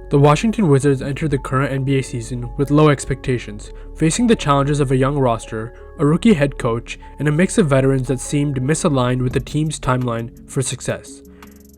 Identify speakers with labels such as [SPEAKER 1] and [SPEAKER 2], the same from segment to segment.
[SPEAKER 1] The Washington Wizards entered the current NBA season with low expectations, facing the challenges of a young roster, a rookie head coach, and a mix of veterans that seemed misaligned with the team's timeline for success.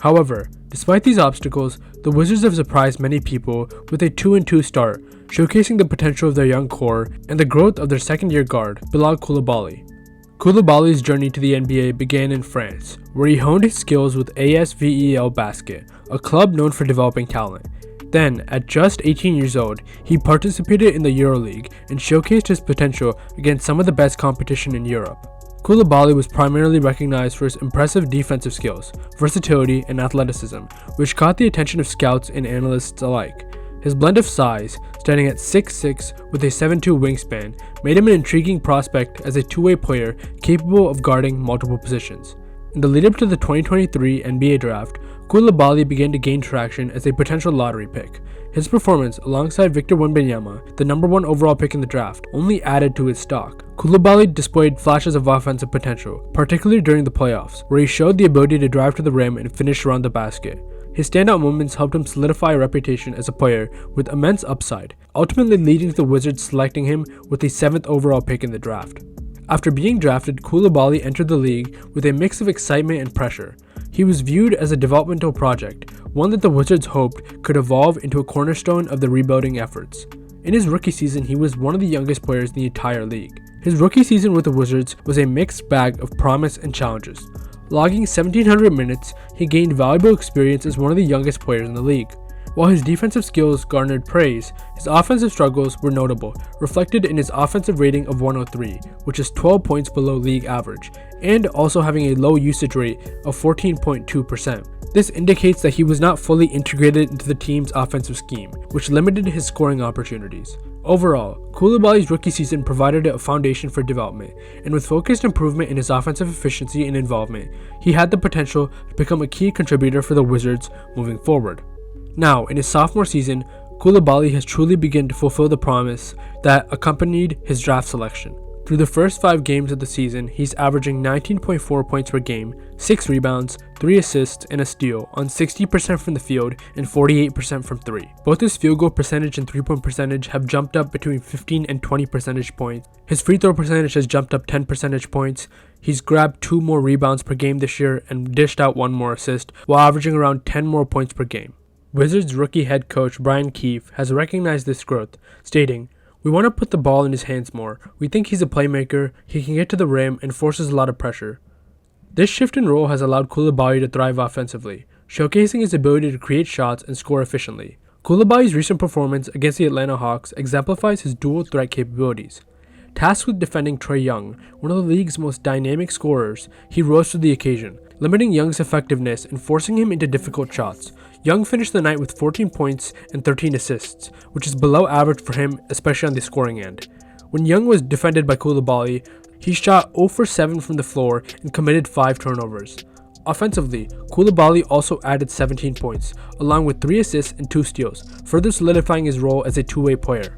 [SPEAKER 1] However, despite these obstacles, the Wizards have surprised many people with a 2-2 start, showcasing the potential of their young core and the growth of their second-year guard, Bilal Coulibaly. Coulibaly's journey to the NBA began in France, where he honed his skills with ASVEL Basket, a club known for developing talent. Then, at just 18 years old, he participated in the EuroLeague and showcased his potential against some of the best competition in Europe. Coulibaly was primarily recognized for his impressive defensive skills, versatility, and athleticism, which caught the attention of scouts and analysts alike. His blend of size, standing at 6'6" with a 7'2" wingspan, made him an intriguing prospect as a two-way player capable of guarding multiple positions. In the lead-up to the 2023 NBA Draft, Coulibaly began to gain traction as a potential lottery pick. His performance, alongside Victor Wembanyama, the number 1 overall pick in the draft, only added to his stock. Coulibaly displayed flashes of offensive potential, particularly during the playoffs, where he showed the ability to drive to the rim and finish around the basket. His standout moments helped him solidify a reputation as a player with immense upside, ultimately leading to the Wizards selecting him with the 7th overall pick in the draft. After being drafted, Coulibaly entered the league with a mix of excitement and pressure. He was viewed as a developmental project, one that the Wizards hoped could evolve into a cornerstone of the rebuilding efforts. In his rookie season, he was one of the youngest players in the entire league. His rookie season with the Wizards was a mixed bag of promise and challenges. Logging 1,700 minutes, he gained valuable experience as one of the youngest players in the league. While his defensive skills garnered praise, his offensive struggles were notable, reflected in his offensive rating of 103, which is 12 points below league average, and also having a low usage rate of 14.2%. This indicates that he was not fully integrated into the team's offensive scheme, which limited his scoring opportunities. Overall, Coulibaly's rookie season provided a foundation for development, and with focused improvement in his offensive efficiency and involvement, he had the potential to become a key contributor for the Wizards moving forward. Now, in his sophomore season, Coulibaly has truly begun to fulfill the promise that accompanied his draft selection. Through the first 5 games of the season, he's averaging 19.4 points per game, 6 rebounds, 3 assists, and a steal on 60% from the field and 48% from 3. Both his field goal percentage and 3-point percentage have jumped up between 15 and 20 percentage points. His free throw percentage has jumped up 10 percentage points. He's grabbed 2 more rebounds per game this year and dished out 1 more assist, while averaging around 10 more points per game. Wizards rookie head coach Brian Keefe has recognized this growth, stating, "We want to put the ball in his hands more. We think he's a playmaker, he can get to the rim, and forces a lot of pressure." This shift in role has allowed Coulibaly to thrive offensively, showcasing his ability to create shots and score efficiently. Coulibaly's recent performance against the Atlanta Hawks exemplifies his dual threat capabilities. Tasked with defending Trae Young, one of the league's most dynamic scorers, he rose to the occasion, limiting Young's effectiveness and forcing him into difficult shots. Young finished the night with 14 points and 13 assists, which is below average for him, especially on the scoring end. When Young was defended by Coulibaly, he shot 0 for 7 from the floor and committed 5 turnovers. Offensively, Coulibaly also added 17 points, along with 3 assists and 2 steals, further solidifying his role as a two-way player.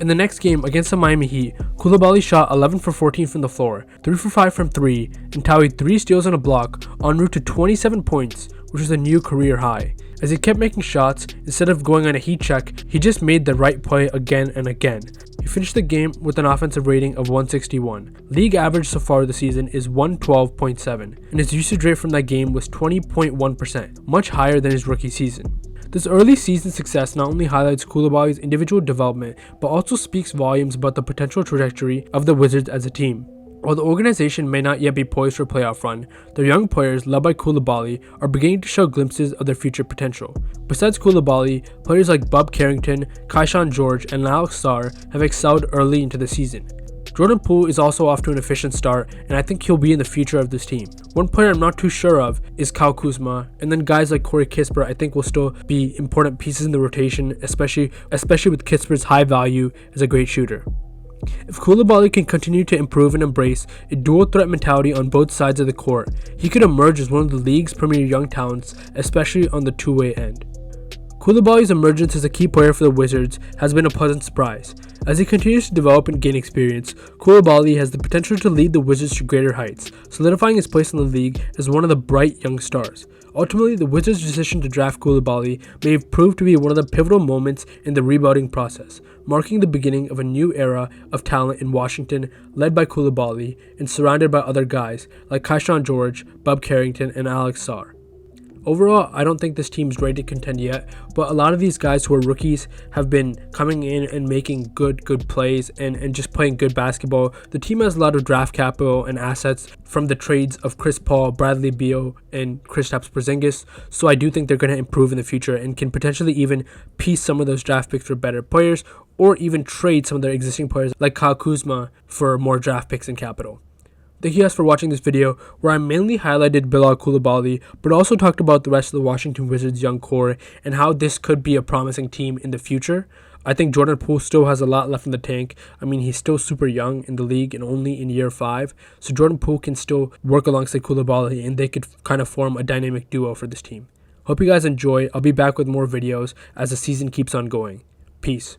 [SPEAKER 1] In the next game against the Miami Heat, Coulibaly shot 11 for 14 from the floor, 3 for 5 from 3, and tallied 3 steals and a block, en route to 27 points, which is a new career high. As he kept making shots, instead of going on a heat check, he just made the right play again and again. He finished the game with an offensive rating of 161. League average so far this season is 112.7, and his usage rate from that game was 20.1%, much higher than his rookie season. This early season success not only highlights Coulibaly's individual development, but also speaks volumes about the potential trajectory of the Wizards as a team. While the organization may not yet be poised for a playoff run, their young players, led by Coulibaly, are beginning to show glimpses of their future potential. Besides Coulibaly, players like Bub Carrington, Kaishan George, and Alex Sarr have excelled early into the season. Jordan Poole is also off to an efficient start, and I think he'll be in the future of this team. One player I'm not too sure of is Kyle Kuzma, and then guys like Corey Kispert I think will still be important pieces in the rotation, especially with Kispert's high value as a great shooter. If Coulibaly can continue to improve and embrace a dual threat mentality on both sides of the court, he could emerge as one of the league's premier young talents, especially on the two-way end. Coulibaly's emergence as a key player for the Wizards has been a pleasant surprise. As he continues to develop and gain experience, Coulibaly has the potential to lead the Wizards to greater heights, solidifying his place in the league as one of the bright young stars. Ultimately, the Wizards' decision to draft Coulibaly may have proved to be one of the pivotal moments in the rebuilding process, marking the beginning of a new era of talent in Washington, led by Coulibaly and surrounded by other guys like Keyshawn George, Bob Carrington, and Alex Sarr. Overall, I don't think this team's ready to contend yet, but a lot of these guys who are rookies have been coming in and making good plays and just playing good basketball. The team has a lot of draft capital and assets from the trades of Chris Paul, Bradley Beal, and Kristaps Porzingis, so I do think they're going to improve in the future and can potentially even piece some of those draft picks for better players or even trade some of their existing players like Kyle Kuzma for more draft picks and capital. Thank you guys for watching this video, where I mainly highlighted Bilal Coulibaly, but also talked about the rest of the Washington Wizards young core and how this could be a promising team in the future. I think Jordan Poole still has a lot left in the tank. I mean, he's still super young in the league and only in year 5. So Jordan Poole can still work alongside Coulibaly and they could kind of form a dynamic duo for this team. Hope you guys enjoy. I'll be back with more videos as the season keeps on going. Peace.